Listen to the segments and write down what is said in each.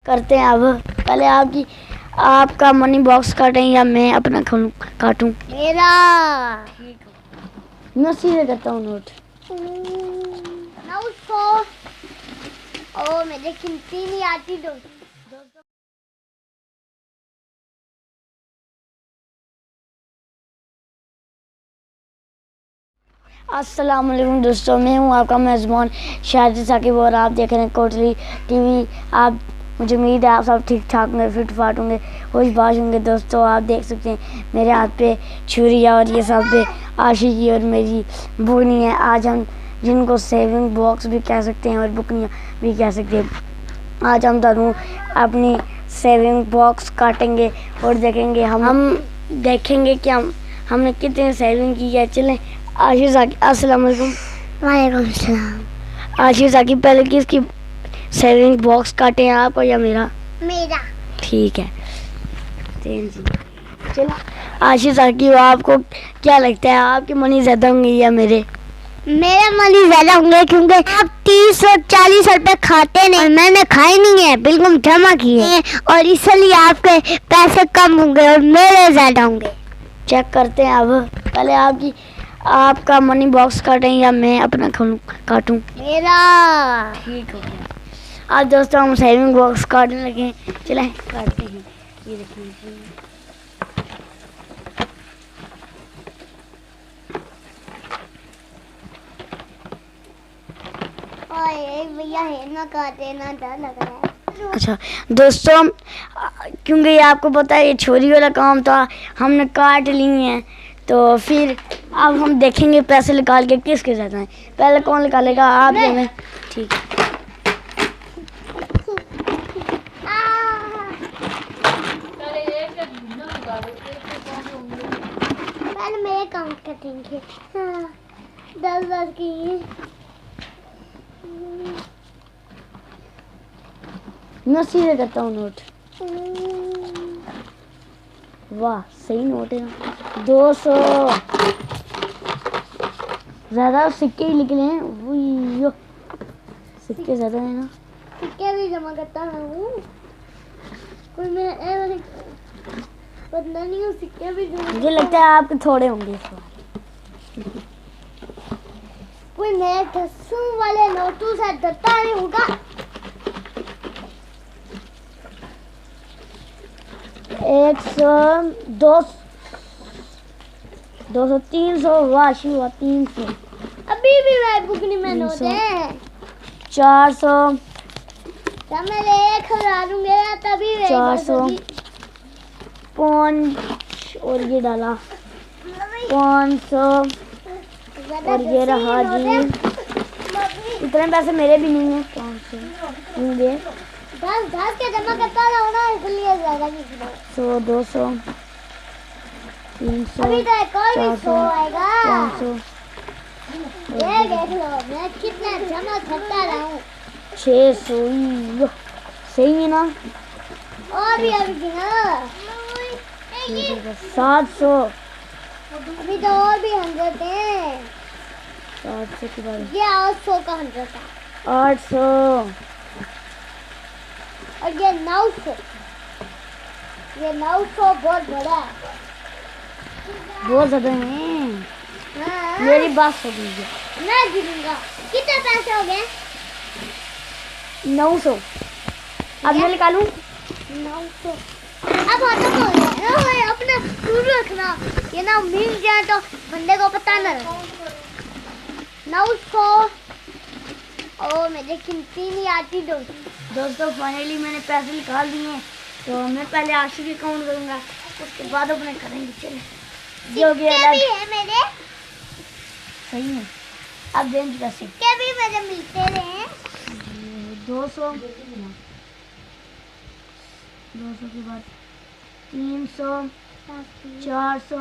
करते हैं। अब पहले आपका मनी बॉक्स काटें या मैं अपना काटूं? मेरा। मैं सीधे करता हूँ नोट। ओ मुझे गिनती नहीं आती दोस्तों। अस्सलाम वालेकुम दोस्तों, मैं हूँ आपका मेज़बान शाहिद साकिब और आप देख रहे हैं कोटली टीवी। आप मुझे उम्मीद है आप सब ठीक ठाक होंगे, फिट फाट होंगे, होश-बाश होंगे। दोस्तों आप देख सकते हैं मेरे हाथ पे छुरी है और ये सब पे आशिकी और मेरी बुकनी है। आज हम जिनको सेविंग बॉक्स भी कह सकते हैं और बुकनियाँ भी कह सकते हैं, आज हम दोनों अपनी सेविंग बॉक्स काटेंगे और देखेंगे हम देखेंगे कि हमने कितने सेविंग की है। चलें आशिक साकिब, अस्सलाम वालेकुम। वालेकुम सलाम। आशिक साकिब, पहले किसकी सेविंग बॉक्स काटे हैं, आप या मेरा? मेरा। ठीक है जी। चलो आशिक साकिब, आपको क्या लगता है आपके मनी ज़्यादा होंगे या मेरे? मेरे मनी ज्यादा होंगे क्योंकि आप 30 और 40 रुपए खाते नहीं, मैंने खाए नहीं है, बिल्कुल जमा किए और इसलिए आपके पैसे कम होंगे और मेरे ज्यादा होंगे। चेक करते हैं। अब पहले आपका मनी बॉक्स काटें या मैं अपना काटूं? मेरा। ठीक हो गया। आज दोस्तों हम सेविंग बॉक्स काटने लगे हैं, चलें काटते हैं। ये देखिए भैया है ना, काटे ना, डर लग रहा है। अच्छा दोस्तों, क्योंकि ये आपको पता है ये छोरी वाला काम था, हमने काट ली हैं, तो फिर अब हम देखेंगे पैसे निकाल के किसके ज़्यादा हैं। पहले कौन निकालेगा, आप या मैं? ठीक है। पहले मैं काउंट करेंगे। 10 की। मैं सीधे करता हूँ नोट। वाह सही नोट है ना। 200 ज़्यादा सिक्के ही निकले हैं। वो सिक्के ज़्यादा है ना। सिक्के भी जमा करता हूँ, कोई मैं पता नहीं हूँ, सिक्के भी जमा। मुझे लगता है आपके थोड़े होंगे इस बार। कोई मैं 10 वाले नोटों से डरता नहीं होगा। 100 200 300 वाह शिवा 300। अभी भी मैं बुकनी में नोट है। 400 जब मैं 1000 दूंगा तभी 400 5 और ये डाला 500 और ये रहा जी। इतने पैसे मेरे भी नहीं है। 500 होंगे। 10 के जमा करता रहो ना, इसलिए ज्यादा की 100 200 300 अभी तो एक और भी 100 आएगा। 500 ये देख लो मैं कितना जमा करता रहा हूँ। 600 सही है ना। और भी अभी गिना 700 अभी तो और भी 100 है। 700 के बाद ये 800 का 100 था 800 और ये 900। ये 900 बहुत बड़ा है। बहुत ज्यादा है। हाँ, मेरी बात हो गई है। मैं गिनूंगा कितने पैसे हो गए। 900 अब मैं निकालूं। 900 अब खत्म हो गया। ओए अपना दूर रखना, ये ना मिल जाए तो बंदे को पता न लगे। 900 ओ मुझे गिनती नहीं आती दोस्तों फाइनली मैंने पैसे निकाल दिए हैं, तो मैं पहले आशिकी काउंट करूंगा, उसके बाद अपने करेंगे। चले ये हो गया भी है मेरे। सही है। अब देंगे पैसे सिक्के भी मुझे मिलते रहे। 200 के बाद 300 400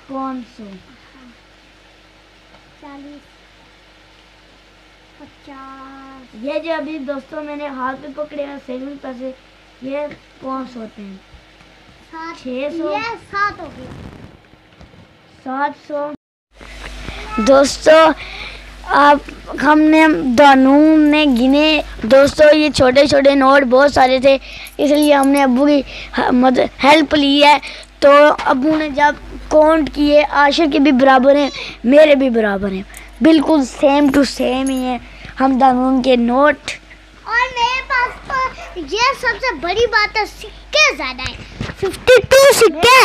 500 40 50। ये जो अभी दोस्तों मैंने हाथ पे पकड़े हैं सेविंग पैसे, ये 500 होते हैं। 600 ये 7 हो गए। 700 दोस्तों आप हमने दानून ने गिने दोस्तों, ये छोटे छोटे नोट बहुत सारे थे, इसलिए हमने अब्बू की मदद हेल्प ली है। तो अब्बू ने जब काउंट किए, आशिर के भी बराबर हैं, मेरे भी बराबर हैं, बिल्कुल सेम टू सेम ही है हम दानून के नोट। और मेरे पास तो ये सबसे बड़ी बात है, सिक्के ज्यादा है, 52 सिक्के,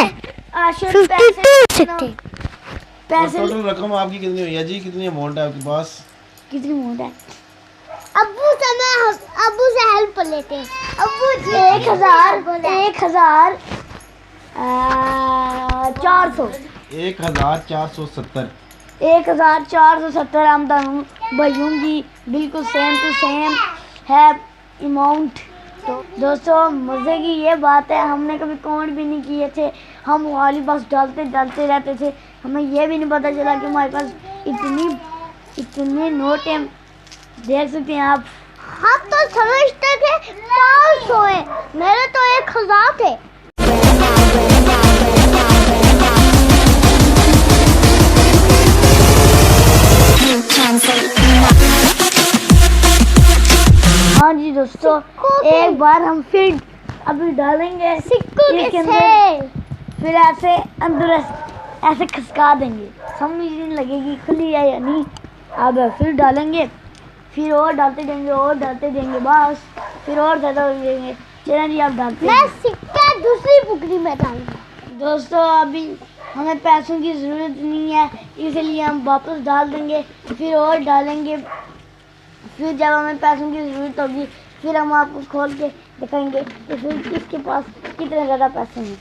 आशिर 52 सिक्के। पैसे टोटल रकम आपकी कितनी हुई है जी? कितनी अमाउंट है आपके पास? कितनी अमाउंट है? अब्बू से हेल्प लेते हैं। अब्बू जी 1470 1470 1470 हम दानून भाइयों की बिल्कुल सेम टू सेम है अमाउंट। तो दोस्तों मज़े की ये बात है, हमने कभी काउंट भी नहीं किए थे, हम वाली बस डालते रहते थे, हमें ये भी नहीं पता चला कि हमारे पास इतने नोट हैं। देख सकते हैं आप। हम तो समझते थे 500 है, मेरे तो 1000 थे। हाँ जी दोस्तों, एक बार हम फिर अभी डालेंगे सिक्कों इसके के अंदर, फिर ऐसे अंदर ऐसे खसका देंगे, समझ नहीं लगेगी खुली है या नहीं। अब फिर डालेंगे, फिर और डालते देंगे बस, फिर और ज़्यादा हो जाएंगे। चलिए जी आप डालते मैं सिक्का दूसरी बुकरी में डालूंगा। दोस्तों अभी हमें पैसों की ज़रूरत नहीं है, इसलिए हम वापस डाल देंगे, फिर और डालेंगे, फिर जब हमें पैसों की ज़रूरत होगी फिर हम आपको खोल के दिखाएंगे कि फिर किसके पास कितने ज़्यादा पैसे हैं।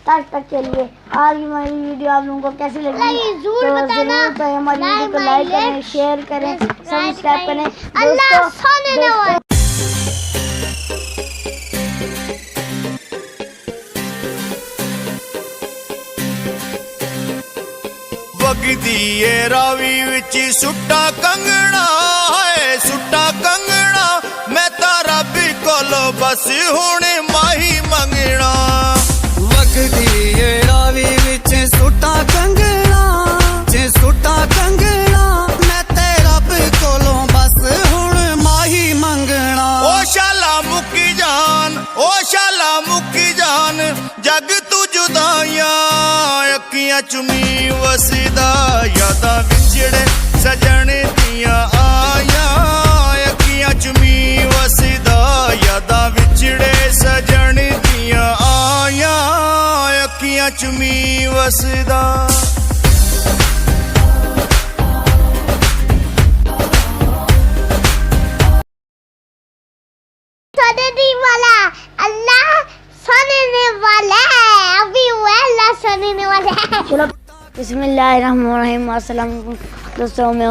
तब तक के लिए आज की हमारी वीडियो आप लोगों को कैसी लगी ज़रूर तो बताना। ज़रूर तो हमारी वीडियो को लाइक करें, शेयर करें, सब्सक्राइब करें। अल्लाह सोने न वाले। वगदी ए रावी विच सुट्टा कंगना है, सुट्टा कंगना मैं तारा भी कोलो बस हुणे माही मंगना। वगदी ए रावी विच सुट्टा कंगना, जे सुट्टा कंगना मैं तेरा भी कोलो बस हुण माही मंगना। ओ शाला मुक्की जान, ओ शाला मुक्की जान, जग तू जुदाइयां अखियां चुमी वसदा, यादां विछड़े सजण दियां आया, अखियां चुमी वसदा, यादां विछड़े सजण दियां आया, अखियां चुमी वसदा। सोने वाला अल्लाह सोने वाला है, अभी वो अल्लाह सोने वाला है। चलो बिस्मिल्लाहिर्रहमानिर्रहीम। अस्सलाम वालेकुम दोस्तों, मैं